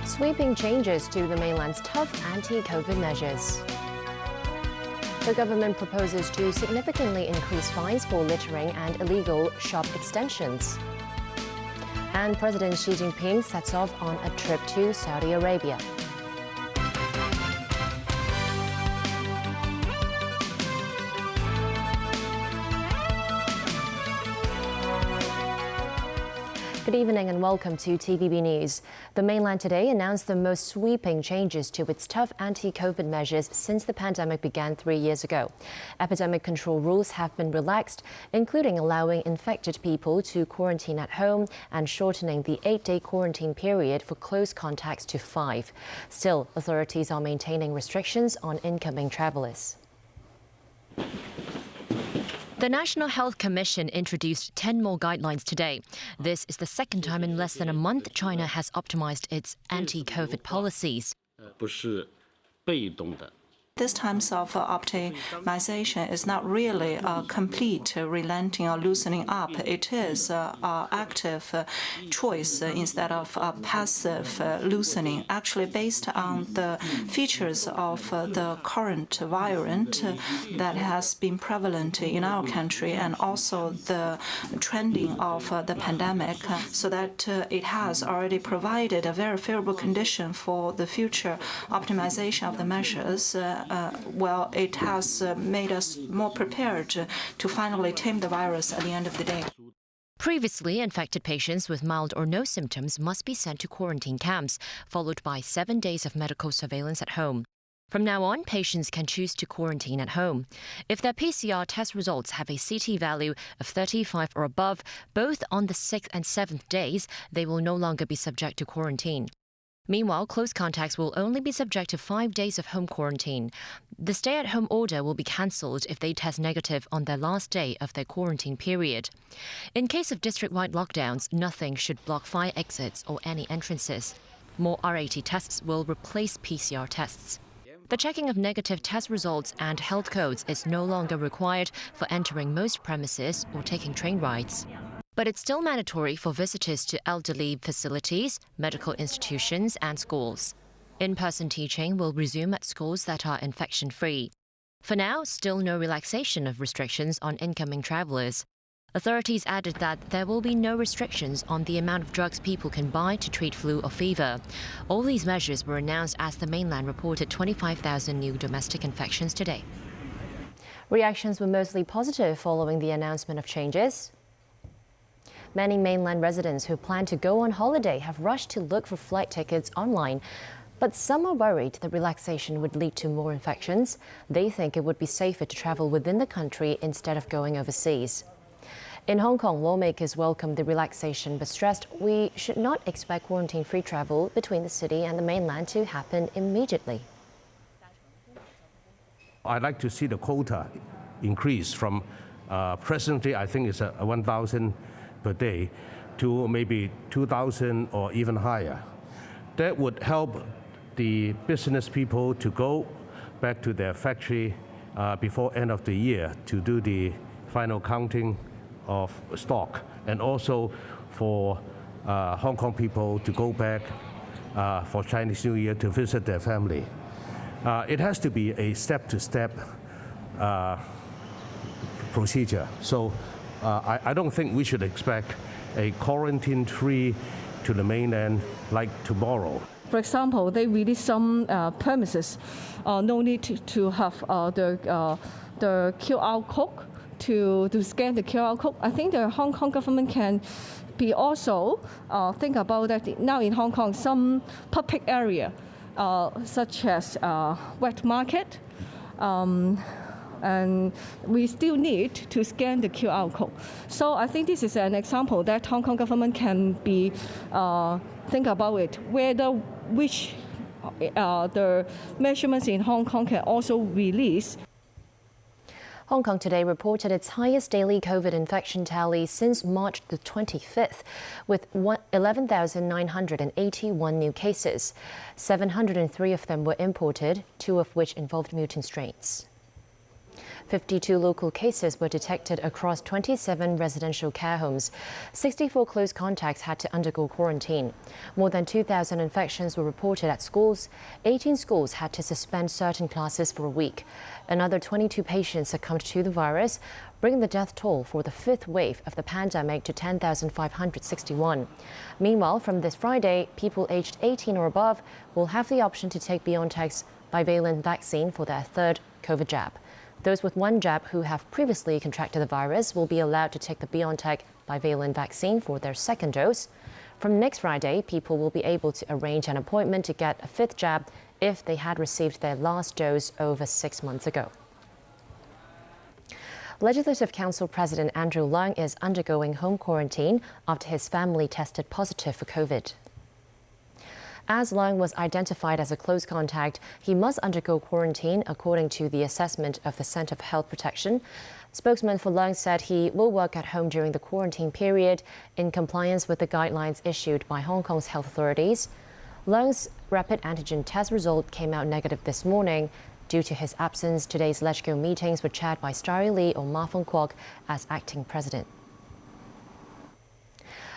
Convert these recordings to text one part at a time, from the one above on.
Sweeping changes to the mainland's tough anti-COVID measures. The government proposes to significantly increase fines for littering and illegal shop extensions. And President Xi Jinping sets off on a trip to Saudi Arabia. Good evening and welcome to TVB News. The mainland today announced the most sweeping changes to its tough anti-COVID measures since the pandemic began 3 years ago. Epidemic control rules have been relaxed, including allowing infected people to quarantine at home and shortening the 8-day quarantine period for close contacts to 5. Still, authorities are maintaining restrictions on incoming travelers. The National Health Commission introduced 10 more guidelines today. This is the second time in less than a month China has optimized its anti-COVID policies. This times of optimization is not really a complete relenting or loosening up. It is an active choice instead of a passive loosening. Actually, based on the features of the current variant that has been prevalent in our country and also the trending of the pandemic, so that it has already provided a very favorable condition for the future optimization of the measures. Well, it has made us more prepared to finally tame the virus at the end of the day. Previously, infected patients with mild or no symptoms must be sent to quarantine camps, followed by 7 days of medical surveillance at home. From now on, patients can choose to quarantine at home. If their PCR test results have a CT value of 35 or above, both on the 6th and 7th days, they will no longer be subject to quarantine. Meanwhile, close contacts will only be subject to 5 days of home quarantine. The stay-at-home order will be cancelled if they test negative on their last day of their quarantine period. In case of district-wide lockdowns, nothing should block fire exits or any entrances. More RAT tests will replace PCR tests. The checking of negative test results and health codes is no longer required for entering most premises or taking train rides. But it's still mandatory for visitors to elderly facilities, medical institutions and schools. In-person teaching will resume at schools that are infection-free. For now, still no relaxation of restrictions on incoming travelers. Authorities added that there will be no restrictions on the amount of drugs people can buy to treat flu or fever. All these measures were announced as the mainland reported 25,000 new domestic infections today. Reactions were mostly positive following the announcement of changes. Many mainland residents who plan to go on holiday have rushed to look for flight tickets online. But some are worried that relaxation would lead to more infections. They think it would be safer to travel within the country instead of going overseas. In Hong Kong, lawmakers welcomed the relaxation but stressed we should not expect quarantine-free travel between the city and the mainland to happen immediately. I'd like to see the quota increase from presently, I think it's 1,000 per day to maybe 2,000 or even higher. That would help the business people to go back to their factory before end of the year to do the final counting of stock, and also for Hong Kong people to go back for Chinese New Year to visit their family. It has to be a step-to-step procedure. So I don't think we should expect a quarantine-free to the mainland like tomorrow. For example, they release some premises, no need to have the QR code to scan the QR code. I think the Hong Kong government can be also think about that now in Hong Kong, some public area such as wet market, and we still need to scan the QR code. So I think this is an example that Hong Kong government can be think about it, which the measurements in Hong Kong can also release. Hong Kong today reported its highest daily COVID infection tally since March the 25th, with 11,981 new cases. 703 of them were imported, 2 of which involved mutant strains. 52 local cases were detected across 27 residential care homes. 64 close contacts had to undergo quarantine. More than 2,000 infections were reported at schools. 18 schools had to suspend certain classes for a week. Another 22 patients succumbed to the virus, bringing the death toll for the fifth wave of the pandemic to 10,561. Meanwhile, from this Friday, people aged 18 or above will have the option to take BioNTech's bivalent vaccine for their third COVID jab. Those with one jab who have previously contracted the virus will be allowed to take the BioNTech bivalent vaccine for their second dose. From next Friday, people will be able to arrange an appointment to get a fifth jab if they had received their last dose over 6 months ago. Legislative Council President Andrew Leung is undergoing home quarantine after his family tested positive for COVID. As Leung was identified as a close contact, he must undergo quarantine according to the assessment of the Centre for Health Protection. Spokesman for Leung said he will work at home during the quarantine period in compliance with the guidelines issued by Hong Kong's health authorities. Leung's rapid antigen test result came out negative this morning. Due to his absence, today's LegCo meetings were chaired by Starry Lee or Ma Fung Kwok as acting president.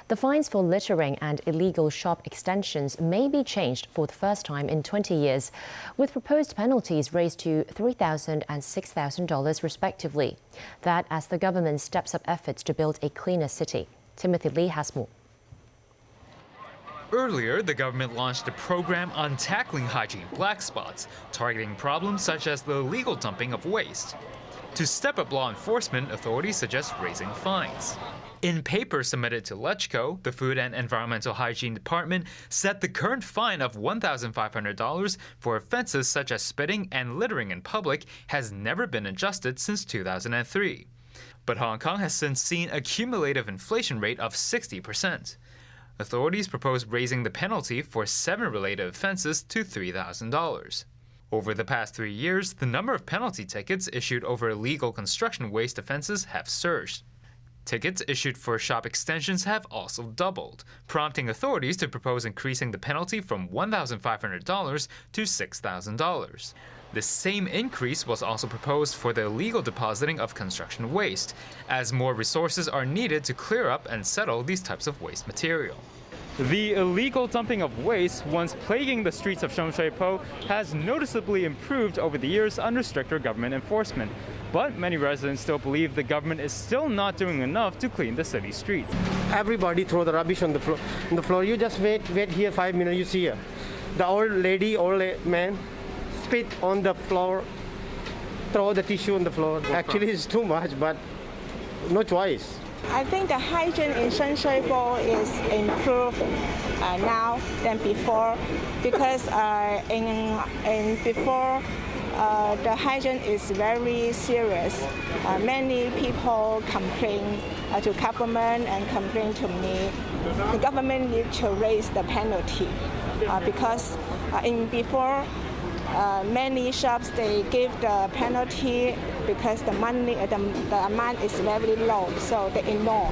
The fines for littering and illegal shop extensions may be changed for the first time in 20 years, with proposed penalties raised to $3,000 and $6,000 respectively. That as the government steps up efforts to build a cleaner city. Timothy Lee has more. Earlier, the government launched a program on tackling hygiene black spots, targeting problems such as the illegal dumping of waste. To step up law enforcement, authorities suggest raising fines. In papers submitted to LegCo, the Food and Environmental Hygiene Department set the current fine of $1,500 for offenses such as spitting and littering in public has never been adjusted since 2003. But Hong Kong has since seen a cumulative inflation rate of 60%. Authorities propose raising the penalty for 7 related offenses to $3,000. Over the past 3 years, the number of penalty tickets issued over illegal construction waste offenses have surged. Tickets issued for shop extensions have also doubled, prompting authorities to propose increasing the penalty from $1,500 to $6,000. The same increase was also proposed for the illegal depositing of construction waste, as more resources are needed to clear up and settle these types of waste material. The illegal dumping of waste, once plaguing the streets of Shung Shui Po, has noticeably improved over the years under stricter government enforcement. But many residents still believe the government is still not doing enough to clean the city streets. Everybody throw the rubbish on the floor. You just wait here 5 minutes, you see here. The old man spit on the floor, throw the tissue on the floor. Actually, it's too much, but no choice. I think the hygiene in Shung Shui Po is improved now than before, because before the hygiene is very serious. Many people complain to government and complain to me. The government needs to raise the penalty because before many shops they give the penalty because the amount is very low, so they ignore.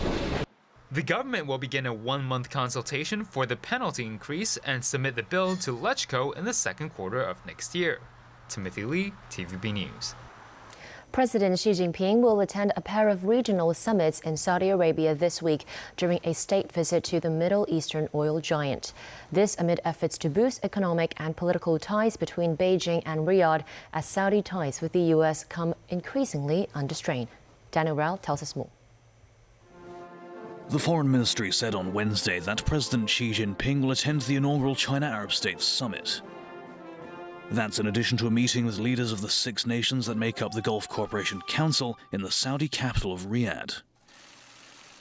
The government will begin a 1-month consultation for the penalty increase and submit the bill to LegCo in the second quarter of next year. Timothy Lee, TVB News. President Xi Jinping will attend a pair of regional summits in Saudi Arabia this week during a state visit to the Middle Eastern oil giant. This amid efforts to boost economic and political ties between Beijing and Riyadh as Saudi ties with the U.S. come increasingly under strain. Daniel Rao tells us more. The Foreign Ministry said on Wednesday that President Xi Jinping will attend the inaugural China-Arab States Summit. That's in addition to a meeting with leaders of the 6 nations that make up the Gulf Cooperation Council in the Saudi capital of Riyadh.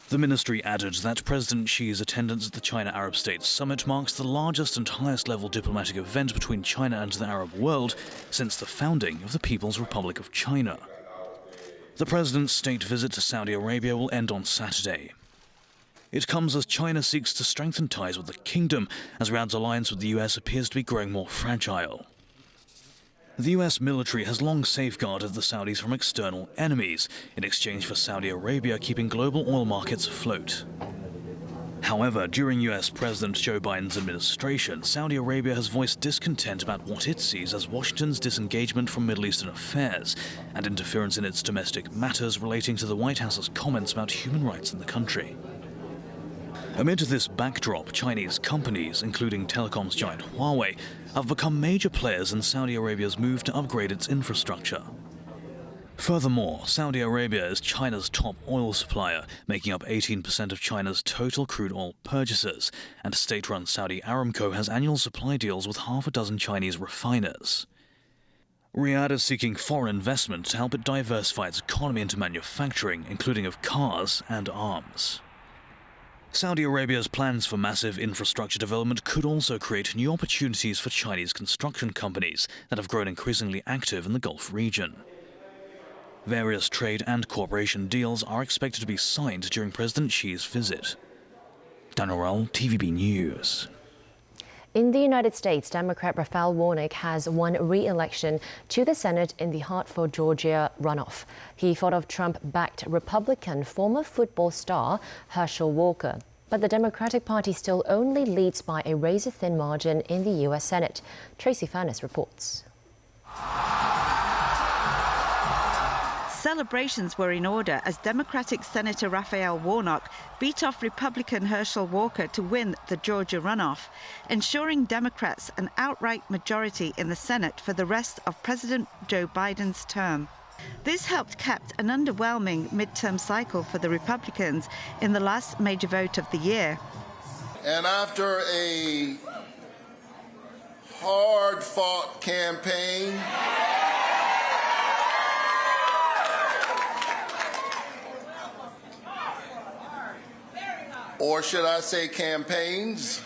The ministry added that President Xi's attendance at the China-Arab States Summit marks the largest and highest-level diplomatic event between China and the Arab world since the founding of the People's Republic of China. The president's state visit to Saudi Arabia will end on Saturday. It comes as China seeks to strengthen ties with the kingdom, as Riyadh's alliance with the US appears to be growing more fragile. The US military has long safeguarded the Saudis from external enemies in exchange for Saudi Arabia keeping global oil markets afloat. However, during US President Joe Biden's administration, Saudi Arabia has voiced discontent about what it sees as Washington's disengagement from Middle Eastern affairs and interference in its domestic matters relating to the White House's comments about human rights in the country. Amid this backdrop, Chinese companies, including telecoms giant Huawei, have become major players in Saudi Arabia's move to upgrade its infrastructure. Furthermore, Saudi Arabia is China's top oil supplier, making up 18% of China's total crude oil purchases, and state-run Saudi Aramco has annual supply deals with half a dozen Chinese refiners. Riyadh is seeking foreign investment to help it diversify its economy into manufacturing, including of cars and arms. Saudi Arabia's plans for massive infrastructure development could also create new opportunities for Chinese construction companies that have grown increasingly active in the Gulf region. Various trade and cooperation deals are expected to be signed during President Xi's visit. Dan Orell, TVB News. In the United States, Democrat Raphael Warnock has won re-election to the Senate in the Hartford, Georgia runoff. He fought off Trump-backed Republican former football star Herschel Walker. But the Democratic Party still only leads by a razor-thin margin in the U.S. Senate. Tracy Furness reports. Celebrations were in order as Democratic Senator Raphael Warnock beat off Republican Herschel Walker to win the Georgia runoff, ensuring Democrats an outright majority in the Senate for the rest of President Joe Biden's term. This helped cap an underwhelming midterm cycle for the Republicans in the last major vote of the year. And after a hard-fought campaign, or should I say campaigns?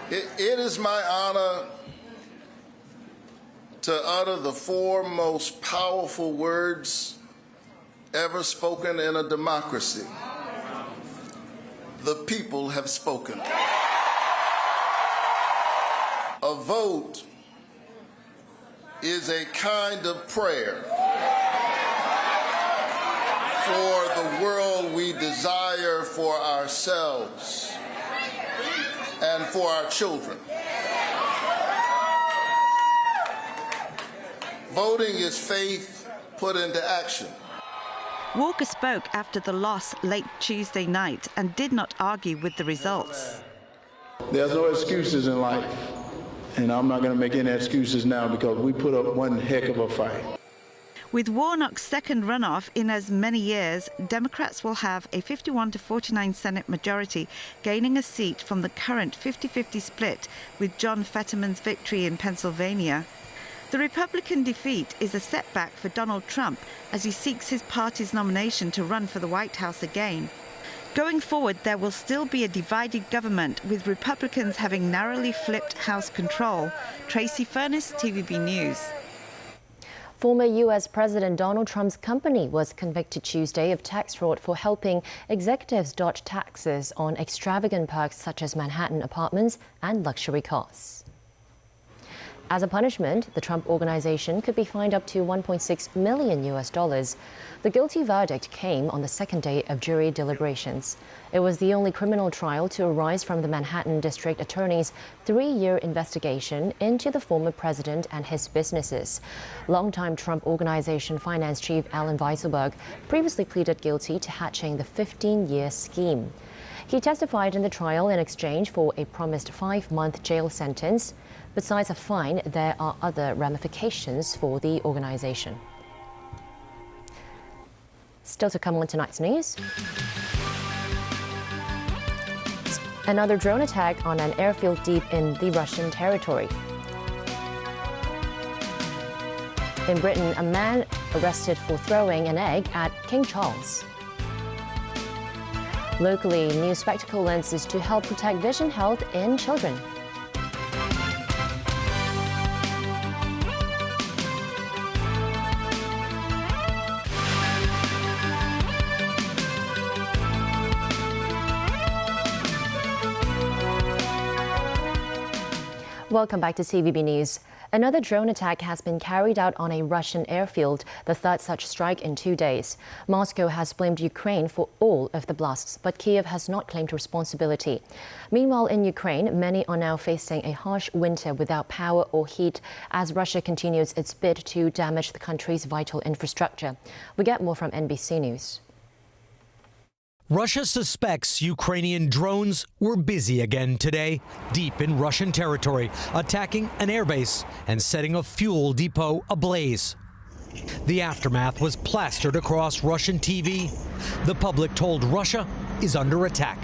It is my honor to utter the four most powerful words ever spoken in a democracy. The people have spoken. A vote is a kind of prayer for the world we desire for ourselves and for our children. Voting is faith put into action. Walker spoke after the loss late Tuesday night and did not argue with the results. There's no excuses in life, and I'm not going to make any excuses now because we put up one heck of a fight. With Warnock's second runoff in as many years, Democrats will have a 51-49 Senate majority, gaining a seat from the current 50-50 split with John Fetterman's victory in Pennsylvania. The Republican defeat is a setback for Donald Trump as he seeks his party's nomination to run for the White House again. Going forward, there will still be a divided government, with Republicans having narrowly flipped House control. Tracy Furness, TVB News. Former U.S. President Donald Trump's company was convicted Tuesday of tax fraud for helping executives dodge taxes on extravagant perks such as Manhattan apartments and luxury cars. As a punishment, the Trump Organization could be fined up to $1.6 million. The guilty verdict came on the second day of jury deliberations. It was the only criminal trial to arise from the Manhattan District Attorney's 3-year investigation into the former president and his businesses. Longtime Trump Organization finance chief Alan Weisselberg previously pleaded guilty to hatching the 15-year scheme. He testified in the trial in exchange for a promised 5-month jail sentence. Besides a fine, there are other ramifications for the organization. Still to come on tonight's news. Another drone attack on an airfield deep in the Russian territory. In Britain, a man arrested for throwing an egg at King Charles. Locally, new spectacle lenses to help protect vision health in children. Welcome back to TVB News. Another drone attack has been carried out on a Russian airfield, the third such strike in 2 days. Moscow has blamed Ukraine for all of the blasts, but Kiev has not claimed responsibility. Meanwhile, in Ukraine, many are now facing a harsh winter without power or heat as Russia continues its bid to damage the country's vital infrastructure. We get more from NBC News. Russia suspects Ukrainian drones were busy again today, deep in Russian territory, attacking an airbase and setting a fuel depot ablaze. The aftermath was plastered across Russian TV. The public told Russia is under attack.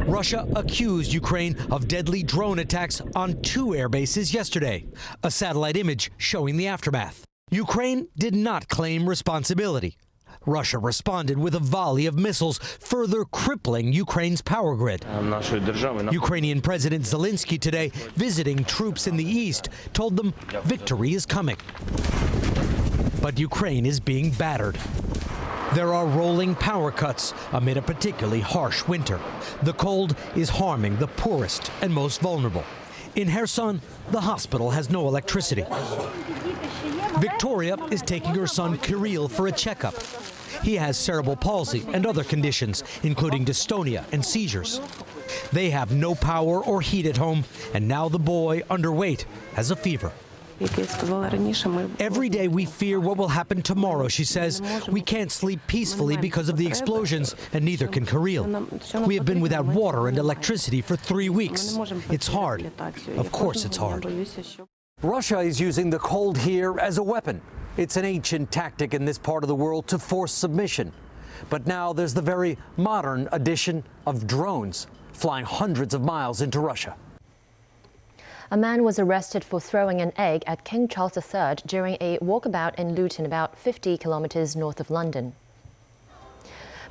Russia accused Ukraine of deadly drone attacks on 2 air bases yesterday, a satellite image showing the aftermath. Ukraine did not claim responsibility. Russia responded with a volley of missiles, further crippling Ukraine's power grid. Ukrainian President Zelensky today, visiting troops in the east, told them victory is coming. But Ukraine is being battered. There are rolling power cuts amid a particularly harsh winter. The cold is harming the poorest and most vulnerable. In Kherson, the hospital has no electricity. Victoria is taking her son Kirill for a checkup. He has cerebral palsy and other conditions, including dystonia and seizures. They have no power or heat at home, and now the boy, underweight, has a fever. Every day we fear what will happen tomorrow, she says. We can't sleep peacefully because of the explosions, and neither can Kirill. We have been without water and electricity for 3 weeks. It's hard. Of course it's hard. Russia is using the cold here as a weapon. It's an ancient tactic in this part of the world to force submission. But now there's the very modern addition of drones flying hundreds of miles into Russia. A man was arrested for throwing an egg at King Charles III during a walkabout in Luton, about 50 kilometres north of London.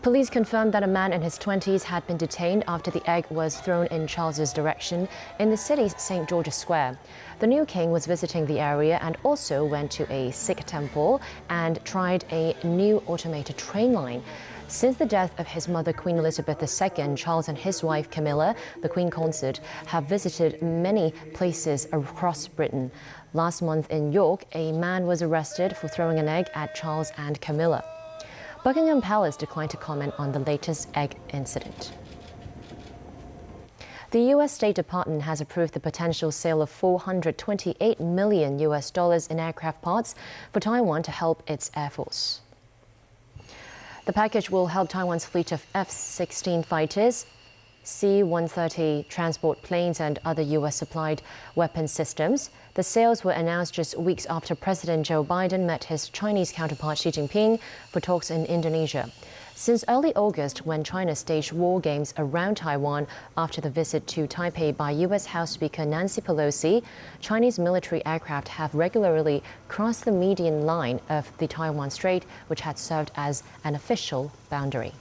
Police confirmed that a man in his 20s had been detained after the egg was thrown in Charles's direction in the city's St. George's Square. The new king was visiting the area and also went to a Sikh temple and tried a new automated train line. Since the death of his mother, Queen Elizabeth II, Charles and his wife Camilla, the Queen Consort, have visited many places across Britain. Last month in York, a man was arrested for throwing an egg at Charles and Camilla. Buckingham Palace declined to comment on the latest egg incident. The U.S. State Department has approved the potential sale of $428 million in aircraft parts for Taiwan to help its Air Force. The package will help Taiwan's fleet of F-16 fighters, C-130 transport planes and other U.S.-supplied weapon systems. The sales were announced just weeks after President Joe Biden met his Chinese counterpart Xi Jinping for talks in Indonesia. Since early August, when China staged war games around Taiwan after the visit to Taipei by U.S. House Speaker Nancy Pelosi, Chinese military aircraft have regularly crossed the median line of the Taiwan Strait, which had served as an official boundary.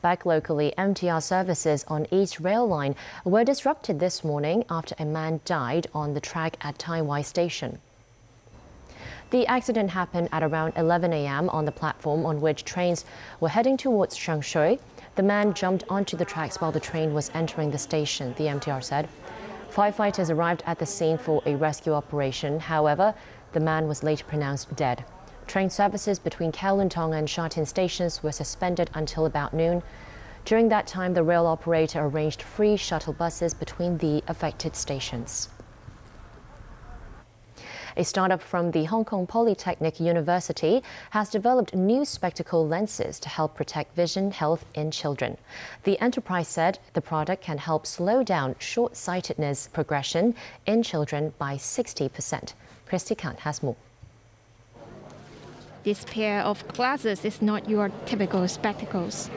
Back locally, MTR services on East Rail Line were disrupted this morning after a man died on the track at Taiwan Station. The accident happened at around 11 a.m. on the platform on which trains were heading towards Changshui. The man jumped onto the tracks while the train was entering the station, the MTR said. Firefighters arrived at the scene for a rescue operation. However, the man was later pronounced dead. Train services between Kowloon Tong and Sha Tin stations were suspended until about noon. During that time, the rail operator arranged free shuttle buses between the affected stations. A startup from the Hong Kong Polytechnic University has developed new spectacle lenses to help protect vision health in children. The enterprise said the product can help slow down short-sightedness progression in children by 60%. Christy Kant has more. This pair of glasses is not your typical spectacles.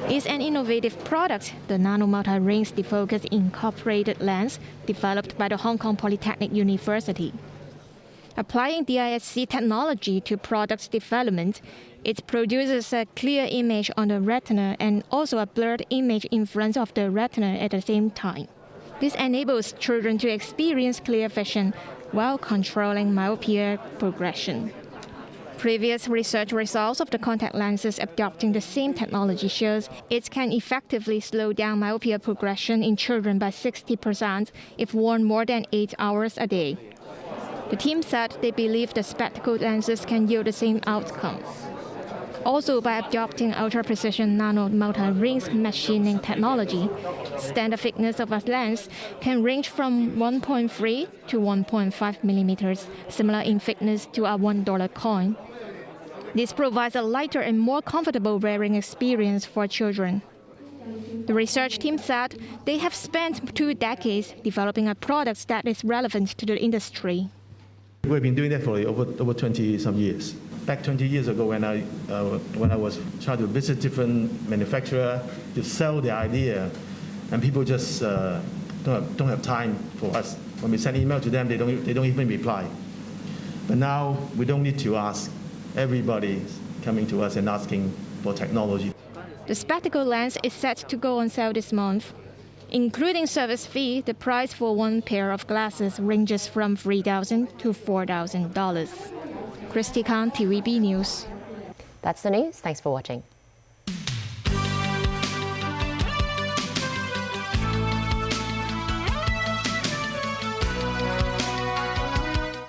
It's an innovative product, the Nano Multi-Rings Defocus Incorporated Lens, developed by the Hong Kong Polytechnic University. Applying DISC technology to product development, it produces a clear image on the retina and also a blurred image in front of the retina at the same time. This enables children to experience clear vision while controlling myopia progression. Previous research results of the contact lenses adopting the same technology shows it can effectively slow down myopia progression in children by 60% if worn more than 8 hours a day. The team said they believe the spectacle lenses can yield the same outcome. Also, by adopting ultra-precision nano multi-rings machining technology, standard thickness of a lens can range from 1.3 to 1.5 millimeters, similar in thickness to a $1 coin. This provides a lighter and more comfortable wearing experience for children. The research team said they have spent 2 decades developing a product that is relevant to the industry. We've been doing that for over 20-some years. Back 20 years ago, when I was trying to visit different manufacturers to sell the idea, and people just don't have time for us. When we send email to them, they don't even reply. But now we don't need to ask. Everybody's coming to us and asking for technology. The spectacle lens is set to go on sale this month. Including service fee, the price for one pair of glasses ranges from $3,000 to $4,000. Christy Khan, TVB News. That's the news. Thanks for watching.